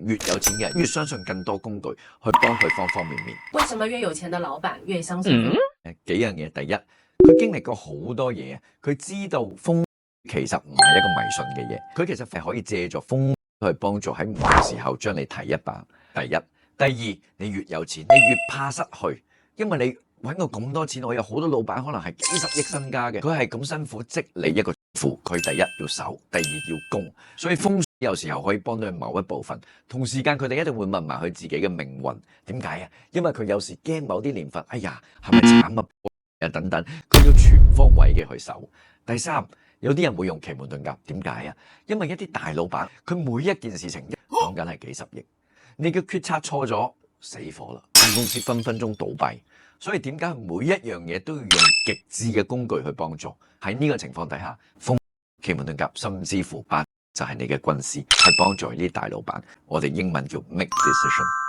越有錢嘅人越相信更多工具去幫佢方方面面。為什麼越有錢的老闆越相信風？幾樣嘢，第一，佢經歷過好多嘢，佢知道風其實唔係一個迷信嘅嘢，佢其實係可以借助風去幫助喺唔同時候將你提一把。第一，第二，你越有錢，你越怕失去，因為你揾過咁多錢，我有好多老闆可能係幾十億身家嘅，佢係咁辛苦積你一個富，佢第一要守，第二要攻，所以風水有時候可以幫到佢某一部分。同時間佢哋一定會問埋佢自己嘅命運，點解啊？因為佢有時驚某啲年份，哎呀係咪慘啊等等，佢要全方位嘅去守。第三，有啲人會用奇門遁甲，點解啊？因為一啲大老闆，佢每一件事情講緊係幾十億，你嘅決策錯咗，死火啦，間公司分分鐘倒閉。所以點解每一樣嘢都要用極致嘅工具去幫助？喺呢個情況底下，風奇門遁甲甚至乎八就係你嘅軍師，去幫助呢啲大老闆。我哋英文叫 make decision。